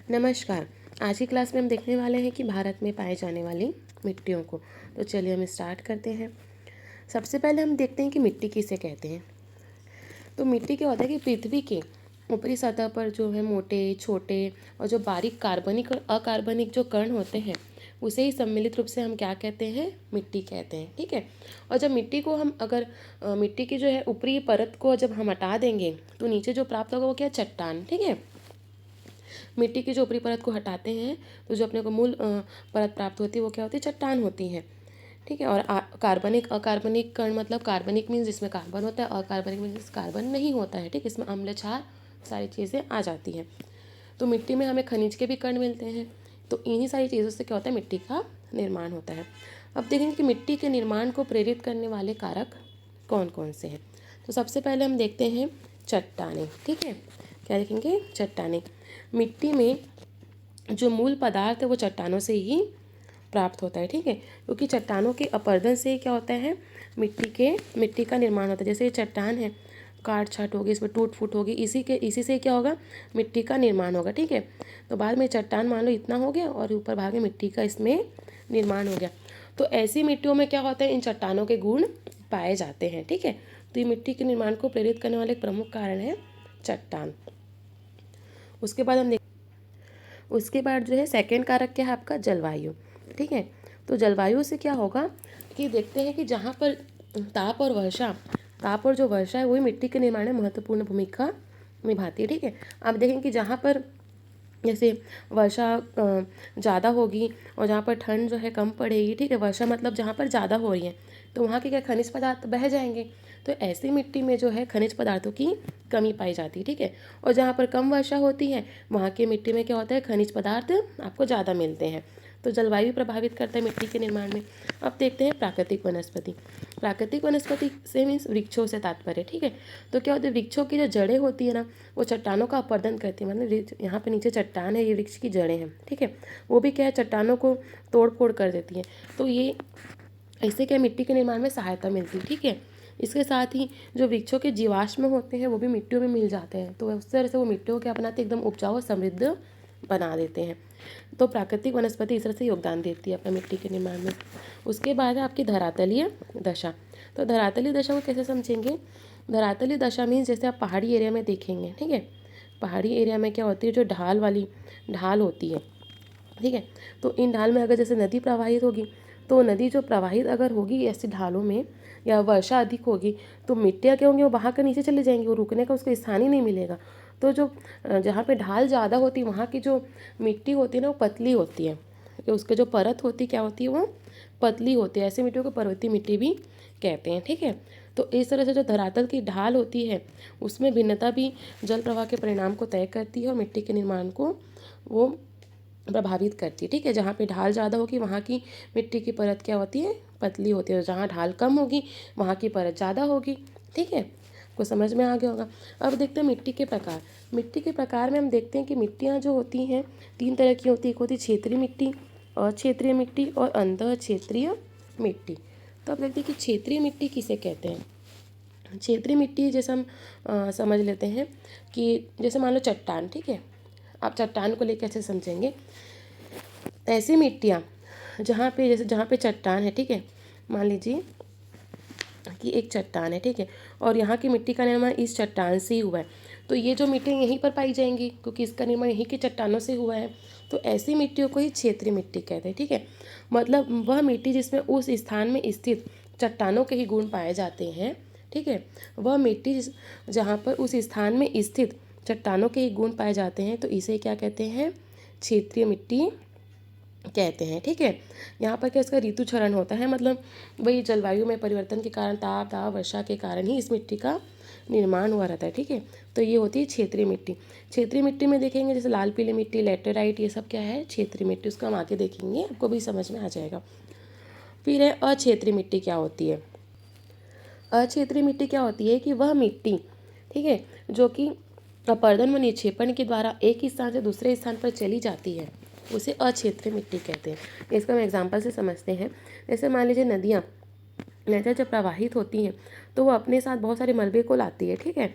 नमस्कार। आज की क्लास में हम देखने वाले हैं कि भारत में पाए जाने वाली मिट्टियों को। तो चलिए हम स्टार्ट करते हैं। सबसे पहले हम देखते हैं कि मिट्टी किसे कहते हैं। तो मिट्टी क्या होता है कि पृथ्वी के ऊपरी सतह पर जो है मोटे छोटे और जो बारीक कार्बनिक और अकार्बनिक जो कण होते हैं उसे ही सम्मिलित रूप से हम क्या कहते हैं, मिट्टी कहते हैं। ठीक है। और जब मिट्टी को हम अगर मिट्टी की जो है ऊपरी परत को जब हम हटा देंगे तो नीचे जो प्राप्त होगा वो क्या, चट्टान। ठीक है। मिट्टी की जो ऊपरी परत को हटाते हैं तो जो अपने को मूल परत प्राप्त होती है वो क्या होती है, चट्टान होती है। ठीक है। और कार्बनिक अकार्बनिक कण मतलब कार्बनिक मीन्स जिसमें कार्बन होता है, अकार्बनिक मीन्स कार्बन नहीं होता है। ठीक, इसमें अम्ल क्षार सारी चीज़ें आ जाती हैं। तो मिट्टी में हमें खनिज के भी कण मिलते हैं। तो इन्हीं सारी चीज़ों से क्या होता है, मिट्टी का निर्माण होता है। अब देखेंगे कि मिट्टी के निर्माण को प्रेरित करने वाले कारक कौन कौन से हैं। तो सबसे पहले हम देखते हैं चट्टानें। ठीक है। क्या देखेंगे, चट्टानें। मिट्टी में जो मूल पदार्थ है वो चट्टानों से ही प्राप्त होता है। ठीक है। क्योंकि चट्टानों के अपरदन से क्या होता है, मिट्टी का निर्माण होता है। जैसे ये चट्टान है, काट छाट होगी, इसमें टूट फूट होगी, इसी से क्या होगा, मिट्टी का निर्माण होगा। ठीक है। तो बाद में चट्टान मान लो इतना हो गया और ऊपर भाग में मिट्टी का इसमें निर्माण हो गया। तो ऐसी मिट्टियों में क्या होता है, इन चट्टानों के गुण पाए जाते हैं। ठीक है। तो ये मिट्टी के निर्माण को प्रेरित करने वाले एक प्रमुख कारण है चट्टान। उसके बाद जो है सेकंड कारक क्या है आपका, जलवायु। ठीक है। तो जलवायु से क्या होगा कि देखते हैं कि जहाँ पर ताप और जो वर्षा है वही मिट्टी के निर्माण में महत्वपूर्ण भूमिका निभाती है। ठीक है। आप देखें कि जहाँ पर जैसे वर्षा ज़्यादा होगी और जहाँ पर ठंड जो है कम पड़ेगी। ठीक है। वर्षा मतलब जहाँ पर ज़्यादा हो रही है तो वहाँ के क्या, खनिज पदार्थ बह जाएंगे। तो ऐसी मिट्टी में जो है खनिज पदार्थों की कमी पाई जाती है। ठीक है। और जहाँ पर कम वर्षा होती है वहाँ की मिट्टी में क्या होता है, खनिज पदार्थ आपको ज़्यादा मिलते हैं। तो जलवायु प्रभावित करता है मिट्टी के निर्माण में। अब देखते हैं प्राकृतिक वनस्पति। प्राकृतिक वनस्पति से मीन्स वृक्षों से तात्पर्य। ठीक है। तो क्या होता है, वृक्षों की जो जड़ें होती है ना वो चट्टानों का अपर्दन करती है। मतलब यहाँ पे नीचे चट्टान है, ये वृक्ष की जड़ें हैं। ठीक है। वो भी क्या है, चट्टानों को तोड़ फोड़ कर देती हैं। तो ये इससे क्या, मिट्टी के निर्माण में सहायता मिलती है। ठीक है। इसके साथ ही जो वृक्षों के जीवाश्म होते हैं वो भी मिट्टियों में मिल जाते हैं। तो उस तरह से वो मिट्टियों को क्या बनाते हैं, एकदम उपजाऊ और समृद्ध बना देते हैं। तो प्राकृतिक वनस्पति इस तरह से योगदान देती है अपने मिट्टी के निर्माण में। उसके बाद है आपकी धरातलीय दशा। तो धरातलीय दशा को कैसे समझेंगे, धरातलीय दशा मीन्स जैसे आप पहाड़ी एरिया में देखेंगे। ठीक है। पहाड़ी एरिया में क्या होती है, जो ढाल होती है। ठीक है। तो इन ढाल में अगर जैसे नदी प्रवाहित होगी तो नदी जो प्रवाहित अगर होगी ऐसी ढालों में या वर्षा अधिक होगी तो मिट्टियाँ क्या होंगी, वो बहा कर नीचे चले जाएंगी, वो रुकने का उसको स्थान ही नहीं मिलेगा। तो जो जहाँ पे ढाल ज़्यादा होती है वहाँ की जो मिट्टी होती है ना वो पतली होती है। कि उसके जो परत होती क्या होती है, वो पतली होती है। ऐसी मिट्टियों को पर्वतीय मिट्टी भी कहते हैं। ठीक है। तो इस तरह से जो धरातल की ढाल होती है उसमें भिन्नता भी जल प्रवाह के परिणाम को तय करती है और मिट्टी के निर्माण को वो प्रभावित करती है। ठीक है। जहाँ पे ढाल ज़्यादा होगी वहाँ की मिट्टी की परत क्या होती है, पतली होती है। और जहाँ ढाल कम होगी वहाँ की परत ज़्यादा होगी। ठीक है। को समझ में आ गया होगा। अब देखते हैं मिट्टी के प्रकार। मिट्टी के प्रकार में हम देखते हैं कि मिट्टियाँ जो होती हैं 3 तरह की होती है। एक होती है क्षेत्रीय मिट्टी, अक्षेत्रीय मिट्टी और अंतः क्षेत्रीय मिट्टी। तो अब देखते हैं कि क्षेत्रीय मिट्टी किसे कहते हैं। क्षेत्रीय मिट्टी जैसे हम समझ लेते हैं कि जैसे मान लो चट्टान। ठीक है। आप चट्टान को लेकर कैसे समझेंगे, ऐसी मिट्टियाँ जहाँ पे चट्टान है। ठीक है। मान लीजिए कि एक चट्टान है। ठीक है। और यहाँ की मिट्टी का निर्माण इस चट्टान से ही हुआ है तो ये जो मिट्टी यहीं पर पाई जाएंगी क्योंकि इसका निर्माण यहीं की चट्टानों से हुआ है। तो ऐसी मिट्टियों को ही क्षेत्रीय मिट्टी कहते हैं। ठीक है। मतलब वह मिट्टी जिसमें उस स्थान में स्थित चट्टानों के ही गुण पाए जाते हैं। ठीक है। वह मिट्टी जहाँ पर उस स्थान में स्थित चट्टानों के ही गुण पाए जाते हैं तो इसे क्या कहते हैं, क्षेत्रीय मिट्टी कहते हैं। ठीक है। यहाँ पर क्या, इसका ऋतु क्षरण होता है। मतलब वही जलवायु में परिवर्तन के कारण ताप दाब वर्षा के कारण ही इस मिट्टी का निर्माण हुआ रहता है। ठीक है। तो ये होती है क्षेत्रीय मिट्टी। क्षेत्रीय मिट्टी में देखेंगे जैसे लाल पीली मिट्टी, लेटेराइट, ये सब क्या है, क्षेत्रीय मिट्टी। उसका हम आगे देखेंगे, आपको भी समझ में आ जाएगा। फिर है अक्षेत्रीय मिट्टी। क्या होती है अक्षेत्रीय मिट्टी, क्या होती है कि वह मिट्टी, ठीक है, जो कि अपरदन व निक्षेपण के द्वारा एक स्थान से दूसरे स्थान पर चली जाती है उसे अक्षेत्रीय मिट्टी कहते हैं। इसका हम एग्जाम्पल से समझते हैं। जैसे मान लीजिए नदियाँ जब प्रवाहित होती हैं तो वो अपने साथ बहुत सारे मलबे को लाती है। ठीक है।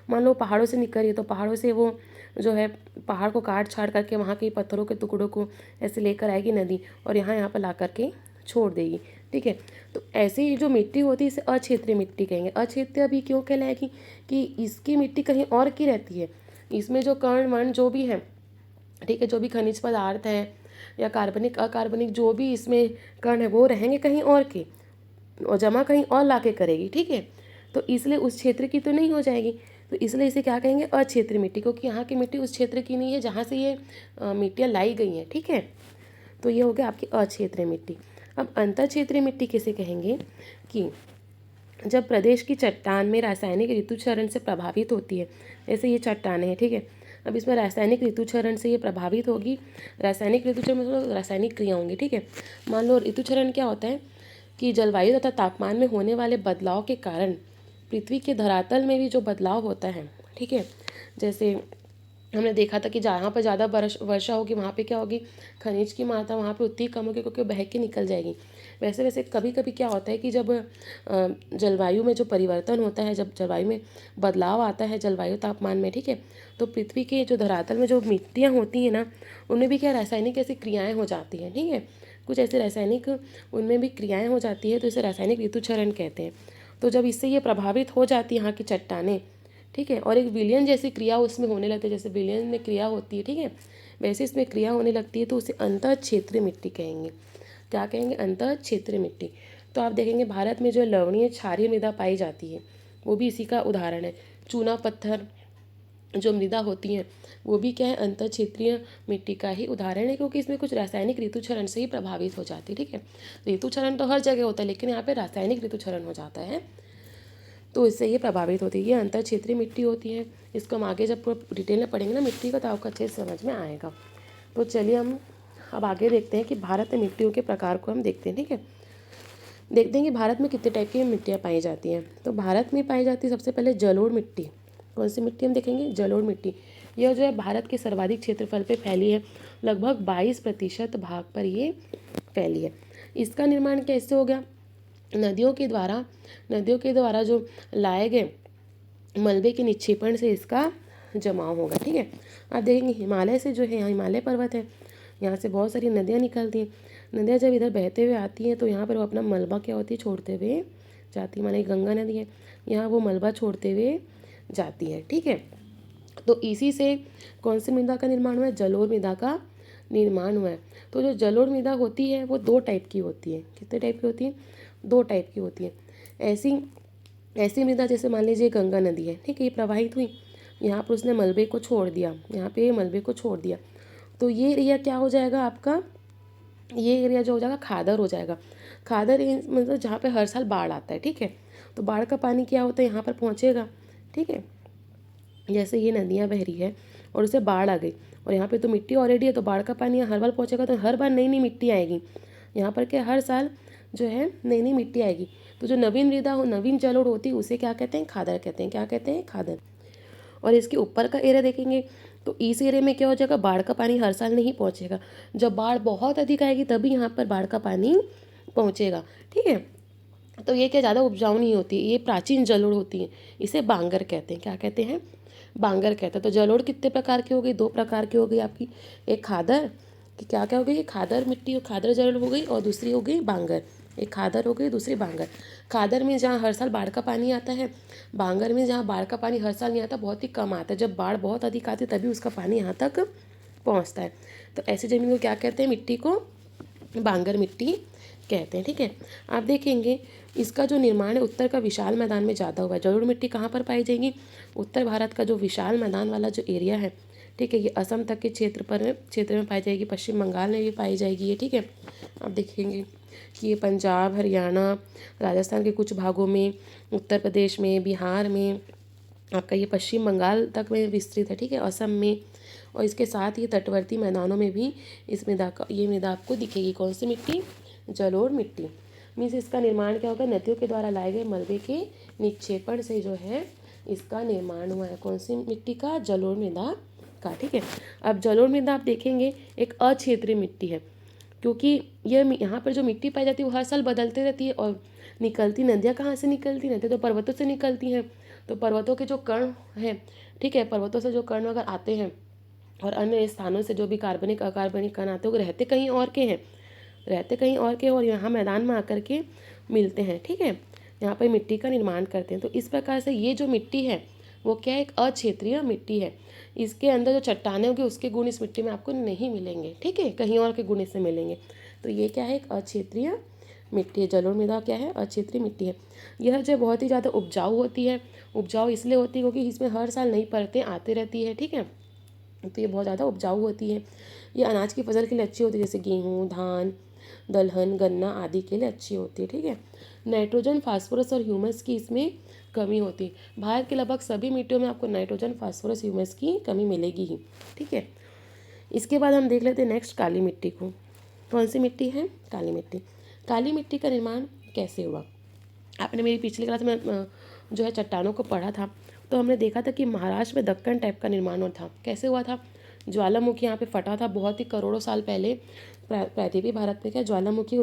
मान लो पहाड़ों से निकल रही है तो पहाड़ों से वो जो है पहाड़ को काट छाड़ करके वहाँ के पत्थरों के टुकड़ों को ऐसे लेकर आएगी नदी और यहाँ पर ला करके छोड़ देगी। ठीक है, तो ऐसे ही जो मिट्टी होती है इसे अक्षेत्रीय मिट्टी कहेंगे। अक्षेत्रीय भी क्यों कहलाएगी कि इसकी मिट्टी कहीं और की रहती है, इसमें जो कण वर्ण जो भी है, ठीक है, जो भी खनिज पदार्थ हैं या कार्बनिक अकार्बनिक जो भी इसमें कण है वो रहेंगे कहीं और के और जमा कहीं और ला के करेगी। ठीक है, तो इसलिए उस क्षेत्र की तो नहीं हो जाएगी, तो इसलिए इसे क्या कहेंगे अक्षेत्रीय मिट्टी, क्योंकि यहाँ की मिट्टी उस क्षेत्र की नहीं है जहाँ से ये मिट्टियाँ लाई गई हैं। ठीक है, तो ये हो गया आपकी अक्षेत्रीय मिट्टी। अब अंतर क्षेत्रीय मिट्टी किसे कहेंगे कि जब प्रदेश की चट्टान में रासायनिक ऋतुचरण से प्रभावित होती है, जैसे ये चट्टानें हैं, ठीक है, अब इसमें रासायनिक ऋतुचरण से ये प्रभावित होगी। रासायनिक ऋतुचरण मतलब रासायनिक क्रिया होंगी। ठीक है, मान लो ऋतुचरण क्या होता है कि जलवायु तथा तापमान में होने वाले बदलाव के कारण पृथ्वी के धरातल में भी जो बदलाव होता है, ठीक है, जैसे हमने देखा था कि जहाँ पर ज़्यादा वर्षा होगी वहाँ पे क्या होगी, खनिज की मात्रा वहाँ पे उतनी कम होगी क्योंकि बह के निकल जाएगी। वैसे वैसे कभी कभी क्या होता है कि जब जलवायु में जो परिवर्तन होता है, जब जलवायु में बदलाव आता है जलवायु तापमान में, ठीक है, तो पृथ्वी के जो धरातल में जो मिट्टियाँ होती हैं ना, उनमें भी क्या रासायनिक ऐसी क्रियाएँ हो जाती हैं। ठीक है, कुछ ऐसे रासायनिक उनमें भी क्रियाएँ हो जाती है, तो इसे रासायनिक ऋतुचरण कहते हैं। तो जब इससे ये प्रभावित हो जाती है यहाँ की चट्टानें, ठीक है, और एक विलयन जैसी क्रिया उसमें होने लगती है, जैसे विलयन में क्रिया होती है, ठीक है, वैसे इसमें क्रिया होने लगती है, तो उसे अंतः क्षेत्रीय मिट्टी कहेंगे। क्या कहेंगे, अंतः क्षेत्रीय मिट्टी। तो आप देखेंगे भारत में जो लवणीय क्षारीय मृदा पाई जाती है वो भी इसी का उदाहरण है। चूना पत्थर जो मृदा होती हैं वो भी क्या है, अंतर क्षेत्रीय मिट्टी का ही उदाहरण है, क्योंकि इसमें कुछ रासायनिक ऋतुचरण से ही प्रभावित हो जाती है। ठीक है, ऋतुचरण तो हर जगह होता है लेकिन यहाँ पे रासायनिक ऋतुचरण हो जाता है, तो इससे ये प्रभावित होती है। ये अंतर क्षेत्रीय मिट्टी होती है। इसको हम आगे जब पूरा डिटेल में पढ़ेंगे ना मिट्टी का, तो आपको अच्छे से समझ में आएगा। तो चलिए हम अब आगे देखते हैं कि भारत में मिट्टियों के प्रकार को हम देखते हैं। ठीक है, देखते हैं कि भारत में कितने टाइप की मिट्टियाँ पाई जाती हैं। तो भारत में पाई जाती है सबसे पहले जलोढ़ मिट्टी। कौन सी मिट्टी हम देखेंगे, जलोढ़ मिट्टी। यह जो है भारत के सर्वाधिक क्षेत्रफल पे फैली है, लगभग 22% भाग पर ये फैली है। इसका निर्माण कैसे हो गया, नदियों के द्वारा जो लाए गए मलबे के निक्षेपण से इसका जमाव होगा। ठीक है, आप देखेंगे हिमालय से जो है, यहाँ हिमालय पर्वत है, यहाँ से बहुत सारी नदियाँ निकलती हैं। नदियाँ जब इधर बहते हुए आती हैं तो यहाँ पर वो अपना मलबा क्या होती है, छोड़ते हुए जाती है। माने गंगा नदी है, यहाँ वो मलबा छोड़ते हुए जाती है। ठीक है, तो इसी से कौन सी मृदा का निर्माण हुआ है, जलोढ़ मृदा का निर्माण हुआ है। तो जो जलोढ़ मृदा होती है वो 2 टाइप की होती है। कितने टाइप की होती है, 2 टाइप की होती है। ऐसी मृदा जैसे मान लीजिए गंगा नदी है, ठीक है, ये प्रवाहित हुई, यहाँ पर उसने मलबे को छोड़ दिया, यहाँ पे मलबे को छोड़ दिया, तो ये एरिया क्या हो जाएगा आपका, ये एरिया जो हो जाएगा खादर हो जाएगा। खादर मतलब जहाँ पे हर साल बाढ़ आता है। ठीक है, तो बाढ़ का पानी क्या होता है, यहाँ पर पहुँचेगा। ठीक है, जैसे ये नदियाँ बह रही है और उसे बाढ़ आ गई और यहाँ पे तो मिट्टी ऑलरेडी है, तो बाढ़ का पानी हर बार पहुँचेगा, तो हर बार नई नई मिट्टी आएगी यहाँ पर, क्या हर साल जो है नई नई मिट्टी आएगी। तो जो नवीन मृदा हो, नवीन जलोढ़ होती है, उसे क्या कहते हैं, खादर कहते हैं। क्या कहते हैं, खादर। और इसके ऊपर का एरिया देखेंगे तो इस एरिया में क्या हो जाएगा, बाढ़ का पानी हर साल नहीं पहुँचेगा, जब बाढ़ बहुत अधिक आएगी तभी यहाँ पर बाढ़ का पानी पहुँचेगा। ठीक है, तो ये क्या ज़्यादा उपजाऊ नहीं होती, ये प्राचीन जलोढ़ होती है, इसे बांगर कहते हैं। क्या कहते हैं, बांगर कहते हैं। तो जलोढ़ कितने प्रकार की हो गई, 2 प्रकार की हो गई आपकी, एक खादर कि क्या क्या हो गई, खादर मिट्टी और खादर जलोढ़ हो गई, और दूसरी हो गई बांगर। एक खादर हो गई, दूसरी बांगर। खादर में जहाँ हर साल बाढ़ का पानी आता है, बांगर में जहाँ बाढ़ का पानी हर साल नहीं आता, बहुत ही कम आता है, जब बाढ़ बहुत अधिक आती है तभी उसका पानी यहाँ तक पहुँचता है। तो ऐसी ज़मीन को क्या कहते हैं, मिट्टी को बांगर मिट्टी कहते हैं। ठीक है, आप देखेंगे इसका जो निर्माण है उत्तर का विशाल मैदान में ज़्यादा हुआ है। जलोढ़ मिट्टी कहाँ पर पाई जाएगी, उत्तर भारत का जो विशाल मैदान वाला जो एरिया है, ठीक है, ये असम तक के क्षेत्र में पाई जाएगी, पश्चिम बंगाल में भी पाई जाएगी ये। ठीक है, आप देखेंगे कि ये पंजाब, हरियाणा, राजस्थान के कुछ भागों में, उत्तर प्रदेश में, बिहार में, आपका ये पश्चिम बंगाल तक में विस्तृत है। ठीक है, असम में, और इसके साथ ही तटवर्ती मैदानों में भी इस ये मृदा आपको दिखेगी। कौन सी मिट्टी, जलोढ़ मिट्टी। मीन्स इसका निर्माण क्या होगा, नदियों के द्वारा लाए गए मलबे के निक्षेपण से जो है इसका निर्माण हुआ है। कौन सी मिट्टी का, जलोढ़ मृदा का। ठीक है, अब जलोढ़ मृदा आप देखेंगे एक अक्षेत्रीय मिट्टी है, क्योंकि ये यहाँ पर जो मिट्टी पाई जाती है वो हर साल बदलती रहती है, और निकलती नदियाँ कहाँ से निकलती, नदियाँ तो पर्वतों से निकलती हैं, तो पर्वतों के जो कण हैं, ठीक है, पर्वतों से जो कण अगर आते हैं और अन्य स्थानों से जो भी कार्बनिक अकार्बनिक कण आते हैं वो रहते कहीं और के हैं, रहते कहीं और के, और यहाँ मैदान में आकर के मिलते हैं, ठीक है, यहाँ पर मिट्टी का निर्माण करते हैं। तो इस प्रकार से ये जो मिट्टी है वो क्या है, एक अक्षेत्रीय मिट्टी है। इसके अंदर जो चट्टानें होगी उसके गुण इस मिट्टी में आपको नहीं मिलेंगे, ठीक है, कहीं और के गुण इससे मिलेंगे। तो ये क्या है, एक अक्षेत्रीय मिट्टी है। जलोढ़ मृदा क्या है, अक्षेत्रीय मिट्टी है। यह जो बहुत ही ज़्यादा उपजाऊ होती है, उपजाऊ इसलिए होती है क्योंकि इसमें हर साल नई परतें आती रहती है, ठीक है, तो ये बहुत ज़्यादा उपजाऊ होती है। ये अनाज की फसल के लिए अच्छी होती है, जैसे गेहूँ, धान, दलहन, गन्ना आदि के लिए अच्छी होती है, ठीक है। नाइट्रोजन, फास्फोरस और ह्यूमस की इसमें कमी होती है। भारत के लगभग सभी मिट्टियों में आपको नाइट्रोजन, फास्फोरस, ह्यूमस की कमी मिलेगी ही, ठीक है। इसके बाद हम देख लेते हैं नेक्स्ट काली मिट्टी को। कौन सी मिट्टी है, काली मिट्टी। काली मिट्टी का निर्माण कैसे हुआ। आपने मेरी पिछली क्लास में जो है चट्टानों को पढ़ा था, तो हमने देखा था कि महाराष्ट्र में दक्कन टाइप का निर्माण हुआ था। कैसे हुआ था, ज्वालामुखी यहाँ पे फटा था बहुत ही करोड़ों साल पहले। पृथ्वी भारत में क्या ज्वालामुखी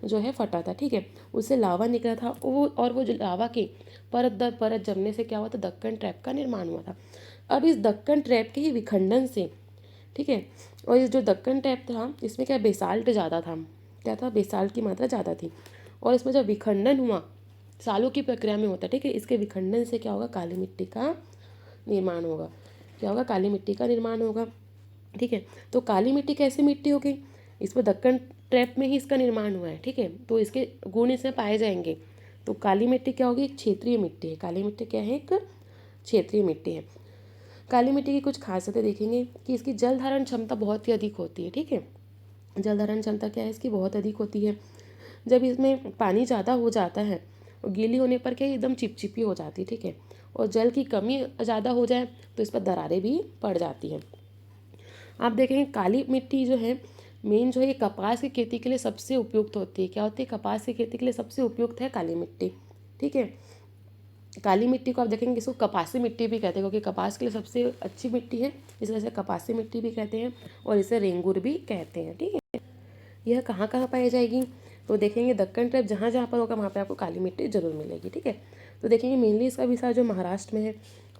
जो है फटा था, ठीक है, उससे लावा निकला था, और वो जो लावा की परत दर परत जमने से क्या हुआ था, दक्कन ट्रैप का निर्माण हुआ था। अब इस दक्कन ट्रैप के ही विखंडन से, ठीक है, और इस जो दक्कन ट्रैप था इसमें क्या बेसाल्ट ज़्यादा था, क्या था, बेसाल्ट की मात्रा ज़्यादा थी, और इसमें जब विखंडन हुआ सालों की प्रक्रिया में होता है, ठीक है, इसके विखंडन से क्या होगा, काली मिट्टी का निर्माण होगा। क्या होगा, काली मिट्टी का निर्माण होगा, ठीक है। तो काली मिट्टी कैसी मिट्टी हो गई, इसमें दक्कन ट्रैप में ही इसका निर्माण हुआ है, ठीक है, तो इसके गुण इसमें पाए जाएंगे। तो काली मिट्टी क्या होगी, एक क्षेत्रीय मिट्टी है। काली मिट्टी क्या है, एक क्षेत्रीय मिट्टी है। काली मिट्टी की कुछ खासियतें देखेंगे कि इसकी जल धारण क्षमता बहुत ही अधिक होती है, ठीक है। जल धारण क्षमता क्या है इसकी, बहुत अधिक होती है। जब इसमें पानी ज़्यादा हो जाता है और गीली होने पर क्या एकदम चिपचिपी हो जाती है, ठीक है, और जल की कमी ज़्यादा हो जाए तो इस पर दरारें भी पड़ जाती हैं। आप देखेंगे काली मिट्टी जो है मेन जो है ये कपास की खेती के लिए सबसे उपयुक्त होती है। क्या होती है, कपास की खेती के लिए सबसे उपयुक्त है काली मिट्टी, ठीक है। काली मिट्टी को आप देखेंगे इसको कपासी मिट्टी भी कहते हैं, क्योंकि कपास के लिए सबसे अच्छी मिट्टी है, इस वजह से कपासी मिट्टी भी कहते हैं, और इसे रेंगुर भी कहते हैं, ठीक है। यह कहाँ कहाँ पाई जाएगी, तो देखेंगे दक्कन ट्रैप जहाँ जहाँ पर होगा वहाँ पे आपको काली मिट्टी जरूर मिलेगी, ठीक है। तो देखेंगे मेनली इसका विस्तार जो महाराष्ट्र में है,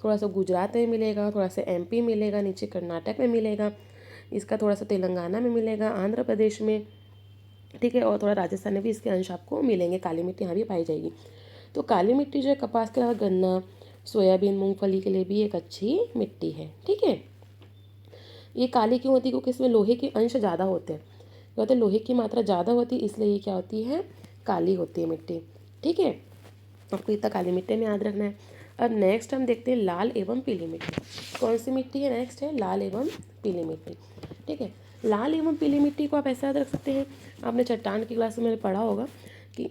थोड़ा सा गुजरात में मिलेगा, थोड़ा सा एमपी मिलेगा, नीचे कर्नाटक में मिलेगा, इसका थोड़ा सा तेलंगाना में मिलेगा, आंध्र प्रदेश में, ठीक है, और थोड़ा राजस्थान में भी इसके अंश आपको मिलेंगे। काली मिट्टी यहाँ भी पाई जाएगी। तो काली मिट्टी जो है कपास के अलावा गन्ना, सोयाबीन, मूंगफली के लिए भी एक अच्छी मिट्टी है, ठीक है। ये काली क्यों होती है, क्योंकि इसमें लोहे के अंश ज़्यादा होते हैं, क्या होते हैं, लोहे की मात्रा ज़्यादा होती है, इसलिए ये क्या होती है, काली होती है मिट्टी, ठीक है। आपको इतना काली मिट्टी में याद रखना है। अब नेक्स्ट हम देखते हैं लाल एवं पीली मिट्टी। कौन सी मिट्टी है, नेक्स्ट है लाल एवं पीली मिट्टी, ठीक है। लाल एवं पीली मिट्टी को आप ऐसे याद रख सकते हैं, आपने चट्टान की क्लास में मैंने पढ़ा होगा कि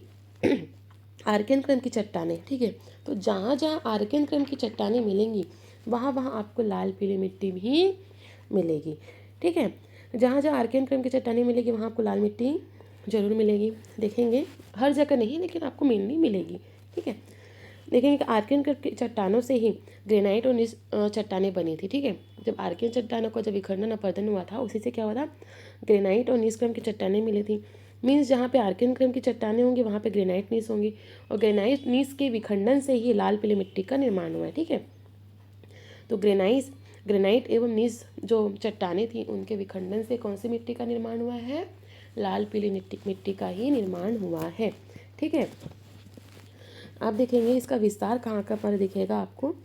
आर्कियन क्रम की चट्टानें, ठीक है, तो जहाँ जहाँ आर्कियन क्रम की चट्टानें मिलेंगी वहाँ वहाँ आपको लाल पीली मिट्टी भी मिलेगी, ठीक है। जहाँ जहाँ आर्कियन क्रम की चट्टानें मिलेगी वहाँ आपको लाल मिट्टी जरूर मिलेगी। देखेंगे हर जगह नहीं, लेकिन आपको मेनली मिलेगी, ठीक है। देखेंगे कि आर्कियन क्रम की चट्टानों से ही ग्रेनाइट और निस चट्टानें बनी थी, ठीक है। जब आर्कियन चट्टानों का जब विखंडन अपरदन हुआ था उसी से क्या हुआ था, ग्रेनाइट और निस्क्रम की चट्टानें मिली थी। मीन्स जहाँ पे आर्कियन क्रम की चट्टानें होंगी वहाँ पे ग्रेनाइट नीस होंगी, और ग्रेनाइट नीस के विखंडन से ही लाल पीली मिट्टी का निर्माण हुआ है, ठीक है। तो ग्रेनाइट एवं नीस जो चट्टानें थी उनके विखंडन से कौन सी मिट्टी का निर्माण हुआ है, लाल पीली मिट्टी का ही निर्माण हुआ है, ठीक है। आप देखेंगे इसका विस्तार कहाँ कहाँ पर दिखेगा आपको,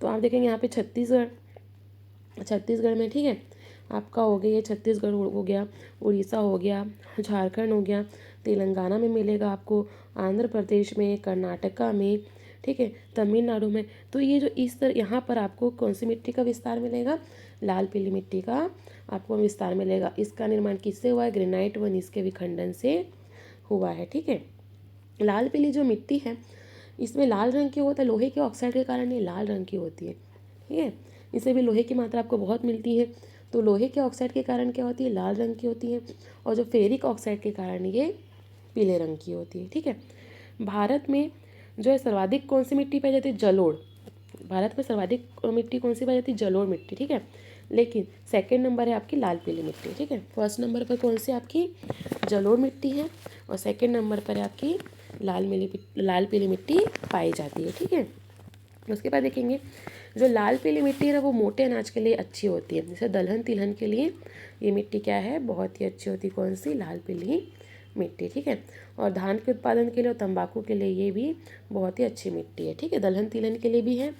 तो आप देखेंगे यहाँ पे छत्तीसगढ़ में, ठीक है, आपका हो गया, ये छत्तीसगढ़ हो गया, उड़ीसा हो गया, झारखंड हो गया, तेलंगाना में मिलेगा आपको, आंध्र प्रदेश में, कर्नाटका में, ठीक है, तमिलनाडु में। तो ये जो इस तरह यहाँ पर आपको कौन सी मिट्टी का विस्तार मिलेगा, लाल पीली मिट्टी का आपको विस्तार मिलेगा। इसका निर्माण किससे हुआ है, ग्रेनाइट व नीस के विखंडन से हुआ है, ठीक है। लाल पीली जो मिट्टी है इसमें लाल रंग की होता है, लोहे के ऑक्साइड के कारण ये लाल रंग की होती है, ठीक है। इसे भी लोहे की मात्रा आपको बहुत मिलती है, तो लोहे के ऑक्साइड के कारण क्या होती है, लाल रंग की होती है, और जो फेरिक ऑक्साइड के कारण ये पीले रंग की होती है, ठीक है। भारत में जो है सर्वाधिक कौन सी मिट्टी पाई जाती है, जलोढ़। भारत में सर्वाधिक मिट्टी कौन सी पाई जाती है, जलोढ़ मिट्टी, ठीक है। लेकिन सेकंड नंबर है आपकी लाल पीली मिट्टी, ठीक है। फर्स्ट नंबर पर कौन सी आपकी जलोढ़ मिट्टी है, और सेकंड नंबर पर आपकी लाल पीली मिट्टी पाई जाती है, ठीक है। उसके बाद देखेंगे जो लाल पीली मिट्टी है ना वो मोटे अनाज के लिए अच्छी होती है। जैसे दलहन तिलहन के लिए ये मिट्टी क्या है, बहुत ही अच्छी होती है। कौन सी? लाल पीली मिट्टी, ठीक है। और धान के उत्पादन के लिए और तंबाकू के लिए ये भी बहुत ही अच्छी मिट्टी है, ठीक है। दलहन तिलहन के लिए भी है,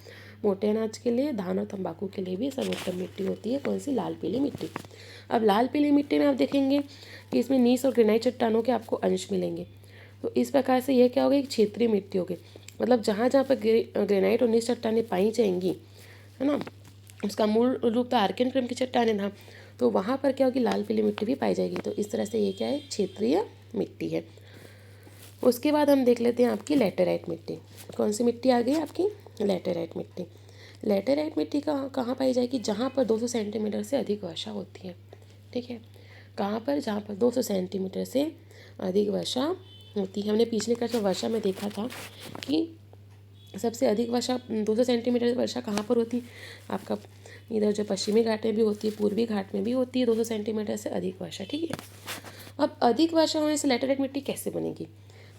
मोटे अनाज के लिए, धान और तंबाकू के लिए भी सर्वोत्तम मिट्टी होती है। कौन सी? लाल पीली मिट्टी। अब लाल पीली मिट्टी में आप देखेंगे कि इसमें नीस और ग्रेनाइट चट्टानों के आपको अंश मिलेंगे। तो इस प्रकार से यह क्या होगा, एक क्षेत्रीय मिट्टी होगी। मतलब जहाँ जहाँ पर ग्रेनाइट और नीस चट्टानें पाई जाएंगी, है ना, उसका मूल रूप तो आर्कियन क्रम की चट्टानें था, तो वहाँ पर क्या होगी, लाल पीली मिट्टी भी पाई जाएगी। तो इस तरह से ये क्या है, क्षेत्रीय मिट्टी है। उसके बाद हम देख लेते हैं आपकी लैटेराइट मिट्टी। कौन सी मिट्टी आ गई आपकी? लैटेराइट मिट्टी। लैटेराइट मिट्टी कहाँ पाई जाएगी? जहाँ पर 200 सेंटीमीटर से अधिक वर्षा होती है, ठीक है। कहाँ पर? जहाँ पर 200 सेंटीमीटर से अधिक वर्षा होती है। हमने पिछले कक्षा वर्षा में देखा था कि सबसे अधिक वर्षा 200 सेंटीमीटर वर्षा कहाँ पर होती है? आपका इधर जो पश्चिमी घाट में भी होती है, पूर्वी घाट में भी होती है 200 सेंटीमीटर से अधिक वर्षा, ठीक है। अब अधिक वर्षा होने से लैटेराइट मिट्टी कैसे बनेगी?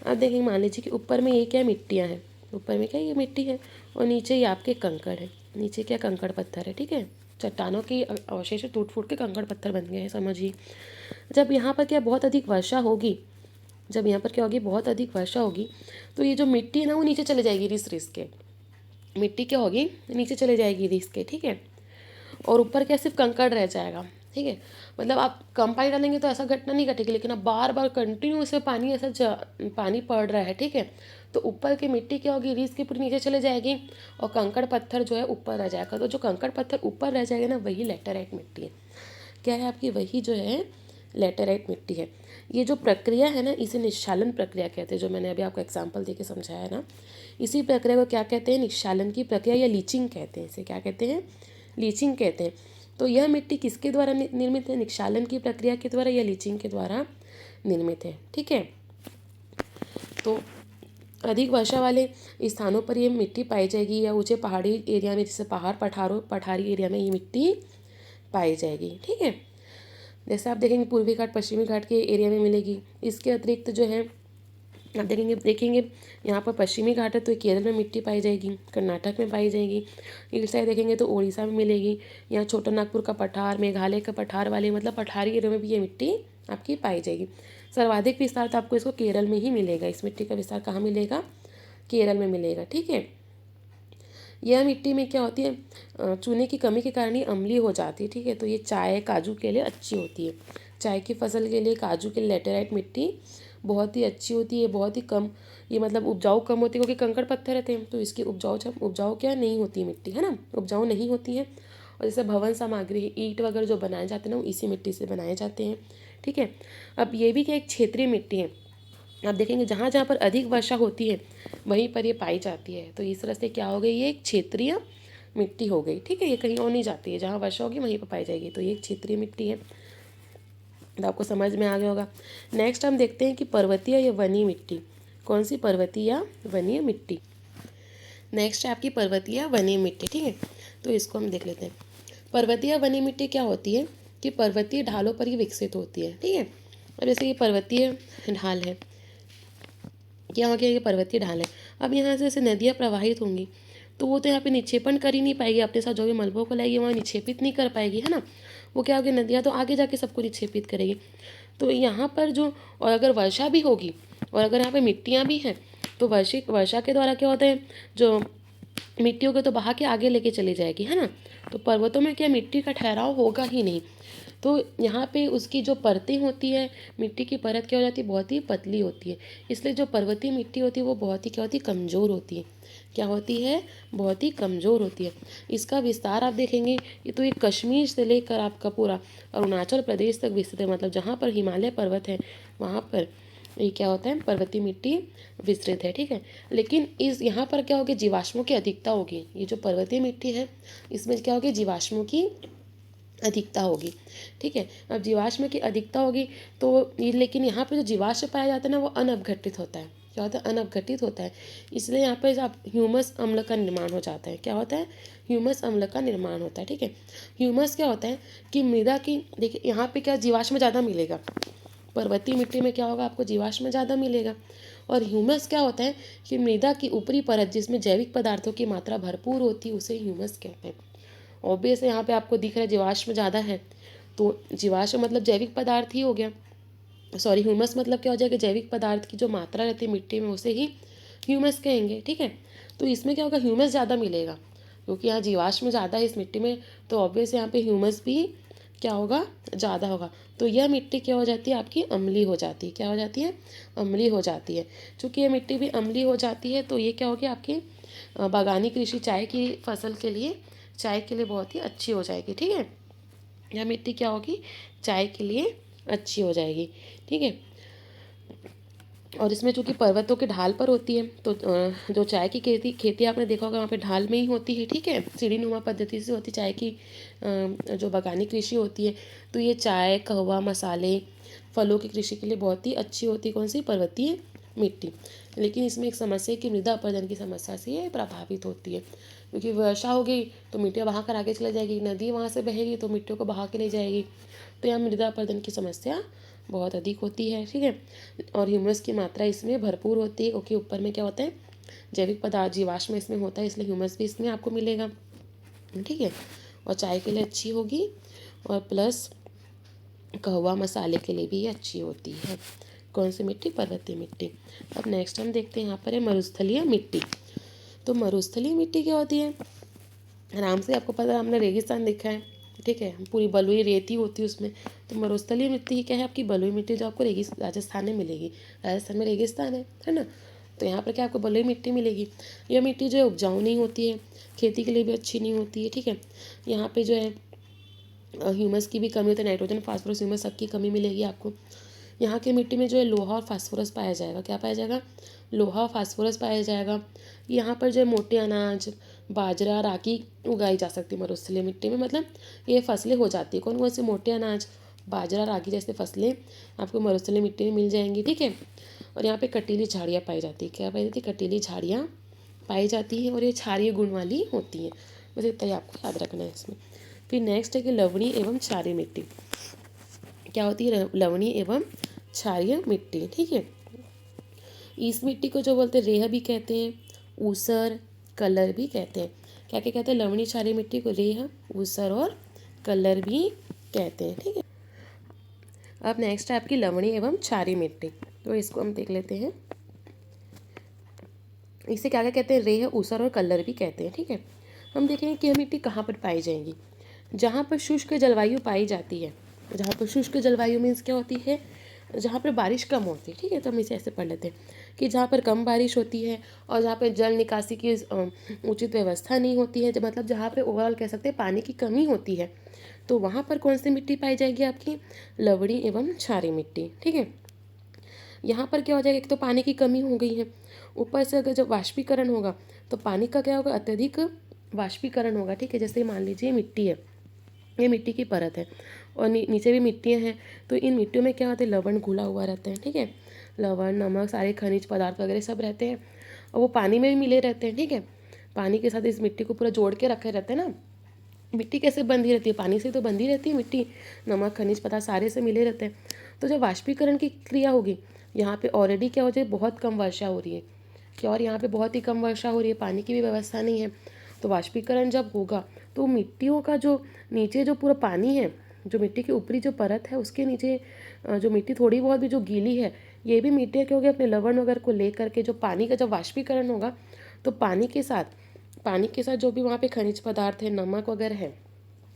अब देखेंगे, मान लीजिए कि ऊपर में ये क्या मिट्टियाँ हैं, ऊपर में क्या ये मिट्टी है और नीचे ये आपके कंकड़ है। नीचे क्या? कंकड़ पत्थर है, ठीक है। चट्टानों की अवशेष टूट फूट के कंकड़ पत्थर बन गए हैं, समझिए। जब यहाँ पर क्या बहुत अधिक वर्षा होगी, जब यहाँ पर क्या होगी, बहुत अधिक वर्षा होगी, तो ये जो मिट्टी है ना वो नीचे चले जाएगी रिस रिस के। मिट्टी क्या होगी, नीचे चले जाएगी रिस के, ठीक है। और ऊपर क्या, सिर्फ कंकड़ रह जाएगा, ठीक है। मतलब आप कम पानी डालेंगे तो ऐसा घटना नहीं घटेगी, लेकिन अब बार बार कंटिन्यू इसमें पानी पानी पड़ रहा है, ठीक है। तो ऊपर की मिट्टी क्या होगी, रीस के पूरी नीचे चले जाएगी और कंकड़ पत्थर जो है ऊपर रह जाएगा। तो जो कंकड़ पत्थर ऊपर रह जाएगा ना, वही लैटेराइट मिट्टी है। क्या है आपकी? वही जो है लैटेराइट मिट्टी है। ये जो प्रक्रिया है ना, इसे निक्षालन प्रक्रिया कहते हैं। जो मैंने अभी आपको एग्जाम्पल देके समझाया ना, इसी प्रक्रिया को क्या कहते हैं? निक्षालन की प्रक्रिया या लीचिंग कहते हैं। इसे क्या कहते हैं? लीचिंग कहते हैं। तो यह मिट्टी किसके द्वारा निर्मित है? निक्षालन की प्रक्रिया के द्वारा या लीचिंग के द्वारा निर्मित है, ठीक है। तो अधिक वर्षा वाले स्थानों पर ये मिट्टी पाई जाएगी, या ऊंचे पहाड़ी एरिया में, जैसे पठारी एरिया में ये मिट्टी पाई जाएगी, ठीक है। जैसे आप देखेंगे पूर्वी घाट पश्चिमी घाट के एरिया में मिलेगी। इसके अतिरिक्त जो है आप देखेंगे यहाँ पर पश्चिमी घाट है तो केरल में मिट्टी पाई जाएगी, कर्नाटक में पाई जाएगी। इस साइड देखेंगे तो उड़ीसा में मिलेगी। यहाँ छोटा नागपुर का पठार, मेघालय का पठार वाले, मतलब पठारी एरिया में भी ये मिट्टी आपकी पाई जाएगी। सर्वाधिक विस्तार तो आपको इसको केरल में ही मिलेगा। इस मिट्टी का विस्तार कहाँ मिलेगा? केरल में मिलेगा, ठीक है। यह मिट्टी में क्या होती है, चूने की कमी के कारण ये अम्लीय हो जाती है, ठीक है। तो ये चाय काजू के लिए अच्छी होती है। चाय की फसल के लिए, काजू के लिए लैटेराइट मिट्टी बहुत ही अच्छी होती है। बहुत ही कम, ये मतलब उपजाऊ कम होती है क्योंकि कंकड़ पत्थर रहते हैं, तो इसकी उपजाऊ क्या नहीं होती मिट्टी, है ना, उपजाऊ नहीं होती है। और जैसे भवन सामग्री, ईंट वगैरह जो बनाए जाते हैं ना, वो इसी मिट्टी से बनाए जाते हैं, ठीक है। अब ये भी क्या एक क्षेत्रीय मिट्टी है। आप देखेंगे जहाँ जहाँ पर अधिक वर्षा होती है वहीं पर ये पाई जाती है। तो इस तरह से क्या हो गई, ये एक क्षेत्रीय मिट्टी हो गई, ठीक है। ये कहीं और नहीं जाती है, जहाँ वर्षा होगी वहीं पर पाई जाएगी। तो ये एक क्षेत्रीय मिट्टी है। तो आपको समझ में आ गया होगा। नेक्स्ट हम देखते हैं कि पर्वतीय या वनीय मिट्टी। कौन सी? पर्वतीय या वनीय मिट्टी। नेक्स्ट है आपकी पर्वतीय या वनीय मिट्टी, ठीक है। तो इसको हम देख लेते हैं। पर्वतीय या वनीय मिट्टी क्या होती है कि पर्वतीय ढालों पर ही विकसित होती है, ठीक है। अब जैसे ये पर्वतीय ढाल है, क्या हो गया, ये पर्वतीय ढाल है। अब यहाँ से जैसे नदियाँ प्रवाहित होंगी तो वो तो यहाँ पे निक्षेपण कर ही नहीं पाएगी, अपने साथ जो भी मलबों को लाएगी वहाँ निक्षेपित नहीं कर पाएगी, है ना। वो क्या होगी, नदियाँ तो आगे जाके सबको निक्षेपित करेगी। तो यहाँ पर जो, और अगर वर्षा भी होगी और अगर यहाँ पे मिट्टियाँ भी हैं तो वर्षा के द्वारा क्या होता है, जो मिट्टियों को तो बहा के आगे लेके चली जाएगी, है ना। तो पर्वतों में क्या मिट्टी का ठहराव होगा ही नहीं। तो यहाँ पे उसकी जो परतें होती है, मिट्टी की परत क्या हो जाती है, बहुत ही पतली होती है। इसलिए जो पर्वतीय मिट्टी होती है वो बहुत ही क्या होती है, कमज़ोर होती है। क्या होती है? बहुत ही कमज़ोर होती है। इसका विस्तार आप देखेंगे, ये तो एक कश्मीर से लेकर आपका पूरा अरुणाचल प्रदेश तक विस्तृत है। मतलब जहाँ पर हिमालय पर्वत है वहाँ पर ये क्या होता है, पर्वतीय मिट्टी विस्तृत है, ठीक है। लेकिन इस यहाँ पर क्या होगी, जीवाश्मों की अधिकता होगी। ये जो पर्वतीय मिट्टी है इसमें क्या होगी, जीवाश्मों की अधिकता होगी, ठीक है। अब जीवाश्म की अधिकता होगी तो ये, लेकिन यहाँ पे जो जीवाश्म पाया जाता है ना वो अनअपघटित होता है। क्या होता है? अनअपघटित होता है। इसलिए यहाँ पे ह्यूमस अम्ल का निर्माण हो जाता है। क्या होता है? ह्यूमस अम्ल का निर्माण होता है, ठीक है। ह्यूमस क्या होता है कि मृदा की, देखिए यहाँ पे क्या जीवाश्म ज़्यादा मिलेगा, पर्वतीय मिट्टी में क्या होगा, आपको जीवाश्म ज़्यादा मिलेगा। और ह्यूमस क्या होता है कि मृदा की ऊपरी परत जिसमें जैविक पदार्थों की मात्रा भरपूर होती है उसे ह्यूमस कहते हैं। ऑब्वियस है, यहाँ पे आपको दिख रहा है जीवाश्म ज़्यादा है, तो जीवाश्म मतलब जैविक पदार्थ ही हो गया। सॉरी, ह्यूमस मतलब क्या हो जाएगा, जैविक पदार्थ की जो मात्रा रहती है मिट्टी में उसे ही ह्यूमस कहेंगे। ठीक है, तो इसमें क्या होगा, ह्यूमस ज़्यादा मिलेगा क्योंकि यहाँ जीवाश्म ज़्यादा है इस मिट्टी में, तो ऑब्वियस यहाँ पे ह्यूमस भी क्या होगा, ज़्यादा होगा। तो यह मिट्टी क्या हो जाती है आपकी, अम्लीय हो जाती है। क्या हो जाती है, अम्लीय हो जाती है। चूँकि यह मिट्टी भी अम्लीय हो जाती है तो ये क्या होगी आपकी बागानी कृषि, चाय की फसल के लिए, चाय के लिए बहुत ही अच्छी हो जाएगी। ठीक है, यह मिट्टी क्या होगी, चाय के लिए अच्छी हो जाएगी। ठीक है, और इसमें चूँकि पर्वतों के ढाल पर होती है तो जो चाय की खेती आपने देखा होगा वहाँ पे ढाल में ही होती है। ठीक है, सीढ़ी नुमा पद्धति से होती चाय की जो बागानी कृषि होती है। तो ये चाय, कहवा, मसाले, फलों की कृषि के लिए बहुत ही अच्छी होती है। कौन सी, पर्वतीय मिट्टी। लेकिन इसमें एक समस्या है कि मृदा अपरदन की समस्या से ये प्रभावित होती है, क्योंकि वर्षा हो गई तो मिट्टियाँ बहा कर आगे चले जाएगी, नदी वहाँ से बहेगी तो मिट्टियों को बहा के ले जाएगी, तो यहाँ मृदा अपरदन की समस्या बहुत अधिक होती है। ठीक है, और ह्यूमस की मात्रा इसमें भरपूर होती है क्योंकि ऊपर में क्या होता है, जैविक पदार्थ, जीवाश्म इसमें होता है, इसलिए ह्यूमस भी इसमें आपको मिलेगा। ठीक है, और चाय के लिए अच्छी होगी और प्लस कहवा मसाले के लिए भी ये अच्छी होती है। कौन सी मिट्टी, पर्वतीय मिट्टी। अब नेक्स्ट हम देखते हैं यहाँ पर है मरुस्थलीय मिट्टी। तो मरुस्थलीय मिट्टी क्या होती है, आराम से आपको पता है, हमने रेगिस्तान देखा है। ठीक है, पूरी बलुई रेती होती है उसमें, तो मरुस्थलीय मिट्टी क्या है आपकी, बलुई मिट्टी जो आपको राजस्थान में मिलेगी। राजस्थान में रेगिस्तान है ना, तो यहाँ पर क्या आपको बलुई मिट्टी मिलेगी। यह मिट्टी जो है उपजाऊ नहीं होती है, खेती के लिए भी अच्छी नहीं होती है। ठीक है, यहाँ पे जो है ह्यूमस की भी कमी होती है, नाइट्रोजन, फास्फोरस, ह्यूमस सबकी कमी मिलेगी आपको। यहाँ की मिट्टी में जो है लोहा और फास्फोरस पाया जाएगा। क्या पाया जाएगा, लोहा और फास्फोरस पाया जाएगा। यहाँ पर जो है मोटे अनाज, बाजरा, रागी उगाई जा सकती है मरुस्थलीय मिट्टी में, मतलब ये फसलें हो जाती है। कौन कौन से, मोटे अनाज, बाजरा, रागी जैसे फसलें आपको मरुस्थलीय मिट्टी में मिल जाएंगी। ठीक है, और यहाँ पे कटीली झाड़ियाँ पाई जाती है। क्या पाई जाती है, कटीली झाड़ियाँ पाई जाती हैं और ये क्षारीय गुण वाली होती हैं। बस इतना ही आपको याद रखना है इसमें। फिर नेक्स्ट है कि लवणीय एवं क्षारीय मिट्टी। क्या होती है, लवणीय एवं क्षारीय मिट्टी। ठीक है, इस मिट्टी को जो बोलते हैं रेह भी कहते हैं, ऊसर, कलर भी कहते हैं। क्या क्या कहते हैं, लवणीय क्षारीय मिट्टी को रेह, ऊसर और कलर भी कहते हैं। ठीक है, अब नेक्स्ट है आपकी लवणीय एवं क्षारीय मिट्टी, तो इसको हम देख लेते हैं। इसे क्या क्या कहते हैं, रेह, ऊसर और कलर भी कहते हैं। ठीक है, हम देखेंगे कि यह मिट्टी कहाँ पर पाई जाएंगी। जहाँ पर शुष्क जलवायु पाई जाती है, जहाँ पर शुष्क जलवायु मीन्स क्या होती है, जहाँ पर बारिश कम होती है। ठीक है, तो हम इसे ऐसे पढ़ लेते हैं कि जहाँ पर कम बारिश होती है और जहाँ पर जल निकासी की उचित व्यवस्था नहीं होती है, मतलब जहाँ पर ओवरऑल कह सकते हैं पानी की कमी होती है, तो वहाँ पर कौन सी मिट्टी पाई जाएगी आपकी, लवणीय एवं क्षारीय मिट्टी। ठीक है, यहाँ पर क्या हो जाएगा, एक तो पानी की कमी हो गई है, ऊपर से अगर जब वाष्पीकरण होगा तो पानी का क्या होगा, अत्यधिक वाष्पीकरण होगा। ठीक है, जैसे मान लीजिए मिट्टी है, ये मिट्टी की परत है और नीचे भी मिट्टियाँ हैं, तो इन मिट्टियों में क्या होता है, लवण घुला हुआ रहता है। ठीक है, लवण, नमक, सारे खनिज पदार्थ वगैरह सब रहते हैं और वो पानी में भी मिले रहते हैं। ठीक है, पानी के साथ इस मिट्टी को पूरा जोड़ के रखे रहते हैं ना। मिट्टी कैसे बंधी रहती है, पानी से तो बंधी रहती है मिट्टी, नमक, खनिज पदार्थ सारे से मिले रहते हैं। तो जब वाष्पीकरण की क्रिया होगी, यहाँ पे ऑलरेडी क्या हो जाए, बहुत कम वर्षा हो रही है, क्या, और यहाँ पे बहुत ही कम वर्षा हो रही है, पानी की भी व्यवस्था नहीं है। तो वाष्पीकरण जब होगा तो मिट्टियों का जो नीचे जो पूरा पानी है, जो मिट्टी की ऊपरी जो परत है उसके नीचे जो मिट्टी थोड़ी बहुत भी जो गीली है, ये भी मिट्टी क्या होगी, अपने लवण वगैरह को ले करके जो पानी का जब वाष्पीकरण होगा तो पानी के साथ जो भी वहाँ पे खनिज पदार्थ है, नमक वगैरह है,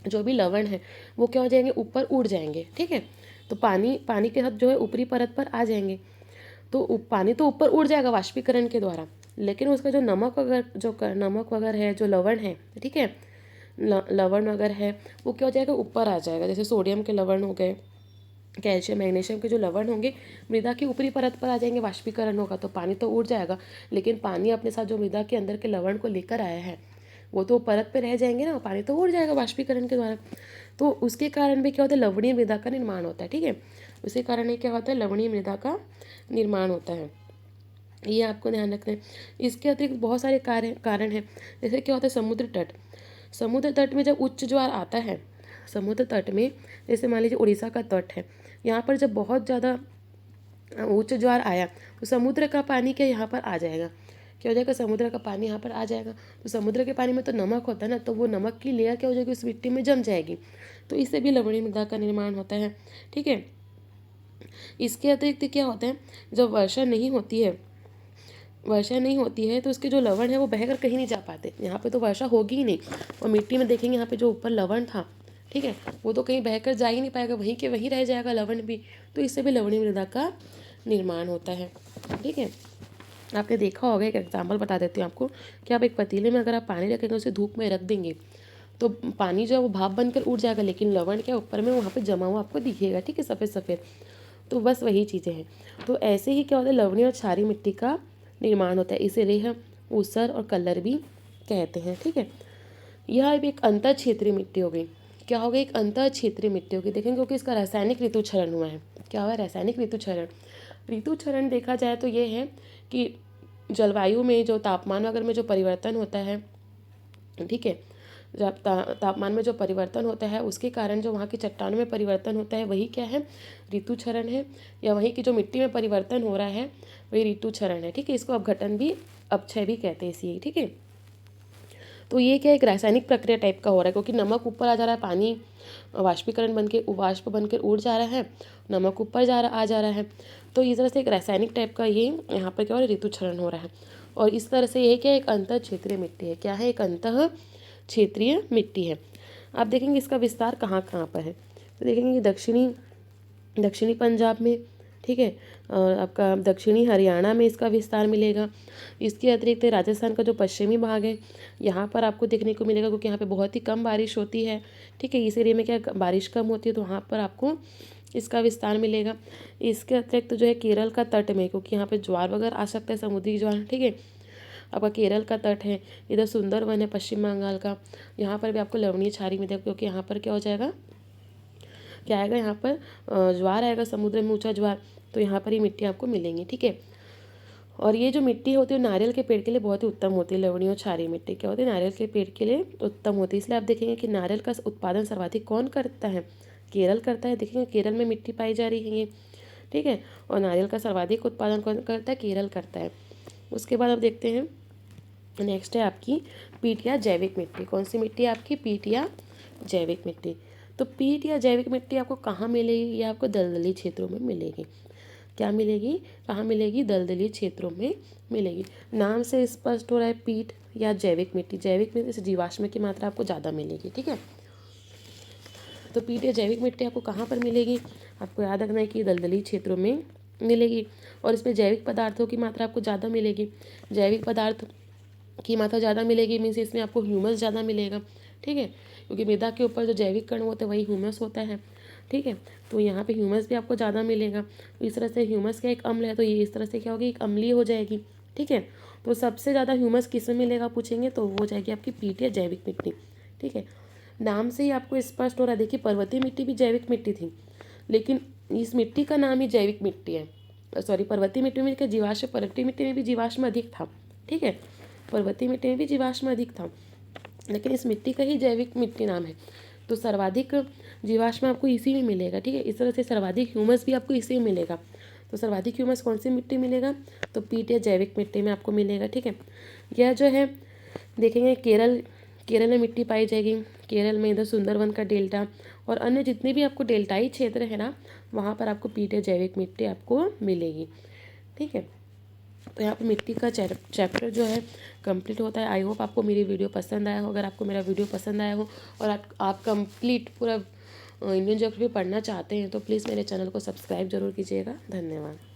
जो भी लवण है, वो क्या हो जाएंगे, ऊपर उड़ जाएंगे। ठीक है, तो पानी के साथ जो है ऊपरी परत पर आ जाएंगे, तो पानी तो ऊपर उड़ जाएगा वाष्पीकरण के द्वारा, लेकिन उसका जो नमक वगैरह है, जो लवण है, ठीक है, लवण वगैरह है, वो क्या हो जाएगा, ऊपर आ जाएगा। जैसे सोडियम के लवण हो गए, कैल्शियम, मैग्नीशियम के जो लवण होंगे मृदा की ऊपरी परत पर आ जाएंगे, वाष्पीकरण होगा तो पानी तो उड़ जाएगा, लेकिन पानी अपने साथ जो मृदा के अंदर के लवण को लेकर आया है वो तो परत पे रह जाएंगे ना, पानी तो उड़ जाएगा वाष्पीकरण के द्वारा। तो उसके कारण भी क्या होता है, लवणीय मृदा का निर्माण होता है। ठीक है, उसी कारण ही क्या होता है, लवणीय मृदा का निर्माण होता है, ये आपको ध्यान रखना है। इसके अतिरिक्त बहुत सारे कारण हैं, जैसे क्या होता है, समुद्र तट में जब उच्च ज्वार आता है, समुद्र तट में, जैसे मान लीजिए उड़ीसा का तट है, यहाँ पर जब बहुत ज़्यादा उच्च ज्वार आया तो समुद्र का पानी क्या यहाँ पर आ जाएगा, क्या हो जाएगा, समुद्र का पानी यहाँ पर आ जाएगा। तो समुद्र के पानी में तो नमक होता है ना, तो वो नमक की लेयर क्या हो जाएगी, उस मिट्टी में जम जाएगी, तो इससे भी लवणीय मृदा का निर्माण होता है। ठीक है, इसके अतिरिक्त क्या होता है, जब वर्षा नहीं होती है तो उसके जो लवण है वो बहकर कहीं नहीं जा पाते। यहाँ पे तो वर्षा होगी ही नहीं, और मिट्टी में देखेंगे यहाँ पे जो ऊपर लवण था, ठीक है, वो तो कहीं बहकर जा ही नहीं पाएगा, वहीं के वहीं रह जाएगा लवण भी, तो इससे भी लवणीय मृदा का निर्माण होता है। ठीक है, आपने देखा होगा, एक एग्जाम्पल बता देती हूँ आपको कि आप एक पतीले में अगर आप पानी रखेंगे, उसे धूप में रख देंगे तो पानी जो है वो भाप बनकर उड़ जाएगा, लेकिन लवण क्या ऊपर में वहाँ पे जमा हुआ आपको दिखेगा। ठीक है, सफ़ेद सफ़ेद, तो बस वही चीज़ें हैं। तो ऐसे ही क्या होता है, लवणीय और क्षारीय मिट्टी का निर्माण होता है, इसे रेह, ऊसर और कल्लर भी कहते हैं। ठीक है, यह एक अंतर क्षेत्रीय मिट्टी हो गई। क्या हो गई, एक अंतर क्षेत्रीय मिट्टी होगी। देखेंगे क्योंकि इसका रासायनिक ऋतुक्षरण हुआ है। क्या हुआ है, रासायनिक ऋतुक्षरण। ऋतुक्षरण देखा जाए तो ये है कि जलवायु में जो तापमान वगैरह में जो परिवर्तन होता है, ठीक है, जब तापमान में जो परिवर्तन होता है उसके कारण जो वहाँ की चट्टानों में परिवर्तन होता है वही क्या है, ऋतुक्षरण है, या वहीं की जो मिट्टी में परिवर्तन हो रहा है वही ऋतुक्षरण है। ठीक है, इसको अपघटन भी, अपक्षय भी कहते हैं इसी। ठीक है, तो ये क्या एक रासायनिक प्रक्रिया टाइप का हो रहा है, क्योंकि नमक ऊपर आ जा रहा है, पानी वाष्पीकरण बन के वाष्प बनकर उड़ जा रहा है, नमक ऊपर आ जा रहा है, तो इस तरह से एक रासायनिक टाइप का ये यहाँ पर क्या हो रहा है, ऋतुक्षरण हो रहा है। और इस तरह से ये क्या एक अंतर क्षेत्रीय मिट्टी है। क्या है, एक अंतर क्षेत्रीय मिट्टी है। आप देखेंगे इसका विस्तार कहाँ कहाँ पर है, तो देखेंगे दक्षिणी पंजाब में, ठीक है, और आपका दक्षिणी हरियाणा में इसका विस्तार मिलेगा। इसके अतिरिक्त राजस्थान का जो पश्चिमी भाग है यहाँ पर आपको देखने को मिलेगा, क्योंकि यहाँ पे बहुत ही कम बारिश होती है। ठीक है, इस एरिया में क्या बारिश कम होती है, तो वहाँ पर आपको इसका विस्तार मिलेगा। इसके अतिरिक्त जो है केरल का तट में, क्योंकि यहाँ पे ज्वार वगैरह आ सकता है, समुद्री ज्वार। ठीक है, आपका केरल का तट है, इधर सुंदरवन है पश्चिम बंगाल का, यहाँ पर भी आपको लवणीय क्षारीय मिलेगा, क्योंकि यहाँ पर क्या हो जाएगा, क्या आएगा, यहाँ पर ज्वार आएगा, समुद्र में ऊंचा ज्वार, तो यहाँ पर ही मिट्टी आपको मिलेंगी। ठीक है, और ये जो मिट्टी होती है नारियल के पेड़ के लिए बहुत ही उत्तम होती है। लवणीय और क्षारीय मिट्टी क्या होती है, नारियल के पेड़ के लिए उत्तम होती है। इसलिए आप देखेंगे कि नारियल का उत्पादन सर्वाधिक कौन करता है, केरल करता है। देखेंगे केरल में मिट्टी पाई जा रही है ये। ठीक है, और नारियल का सर्वाधिक उत्पादन कौन करता है, केरल करता है। उसके बाद आप देखते हैं, नेक्स्ट है आपकी पीट या जैविक मिट्टी। कौन सी मिट्टी है आपकी, पीट या जैविक मिट्टी। तो पीट या जैविक मिट्टी आपको कहाँ मिलेगी, ये आपको दलदली क्षेत्रों में मिलेगी। क्या मिलेगी, कहाँ मिलेगी, दलदली क्षेत्रों में मिलेगी। नाम से स्पष्ट हो रहा है, पीट या जैविक मिट्टी। जैविक मिट्टी से जीवाश्म की मात्रा आपको ज़्यादा मिलेगी। ठीक है, तो पीट या जैविक मिट्टी आपको कहाँ पर मिलेगी, आपको याद रखना है कि दलदली क्षेत्रों में मिलेगी, और इसमें जैविक पदार्थों की मात्रा आपको ज़्यादा मिलेगी। जैविक पदार्थ की मात्रा ज़्यादा मिलेगी मीन्स इसमें आपको ह्यूमस ज़्यादा मिलेगा। ठीक है, क्योंकि मृदा के ऊपर जो जैविक कण होते हैं वही ह्यूमस होता है। ठीक है, तो यहाँ पे ह्यूमस भी आपको ज़्यादा मिलेगा। तो इस तरह से ह्यूमस का एक अम्ल है, तो ये इस तरह से क्या होगी, एक अम्लीय हो जाएगी। ठीक है, तो सबसे ज़्यादा ह्यूमस किस में मिलेगा पूछेंगे, तो वो हो जाएगी आपकी पीट या जैविक मिट्टी। ठीक है, नाम से ही आपको स्पष्ट हो रहा है। देखिए पर्वतीय मिट्टी भी जैविक मिट्टी थी, लेकिन इस मिट्टी का नाम ही जैविक मिट्टी है। सॉरी, पर्वतीय मिट्टी में क्या जीवाश्म, पर्वतीय मिट्टी में भी जीवाश्म अधिक था। ठीक है, पर्वतीय मिट्टी में भी जीवाश्म अधिक था, लेकिन इस मिट्टी का ही जैविक मिट्टी नाम है। तो सर्वाधिक जीवाश्म आपको इसी में मिलेगा। ठीक है, इस तरह से सर्वाधिक ह्यूमस भी आपको इसी में मिलेगा। तो सर्वाधिक ह्यूमस कौन सी मिट्टी मिलेगा, तो पीट या जैविक मिट्टी में आपको मिलेगा। ठीक है, यह जो है देखेंगे केरल में मिट्टी पाई जाएगी। केरल में इधर सुंदरवन का डेल्टा और अन्य जितने भी आपको डेल्टाई क्षेत्र है ना, वहाँ पर आपको पीट या जैविक मिट्टी आपको मिलेगी। ठीक है, तो यहाँ पे मिट्टी का चैप्टर जो है कंप्लीट होता है। आई होप आपको मेरी वीडियो पसंद आया हो। अगर आपको मेरा वीडियो पसंद आया हो और आप कंप्लीट पूरा इंडियन ज्योग्राफी पढ़ना चाहते हैं तो प्लीज़ मेरे चैनल को सब्सक्राइब जरूर कीजिएगा। धन्यवाद।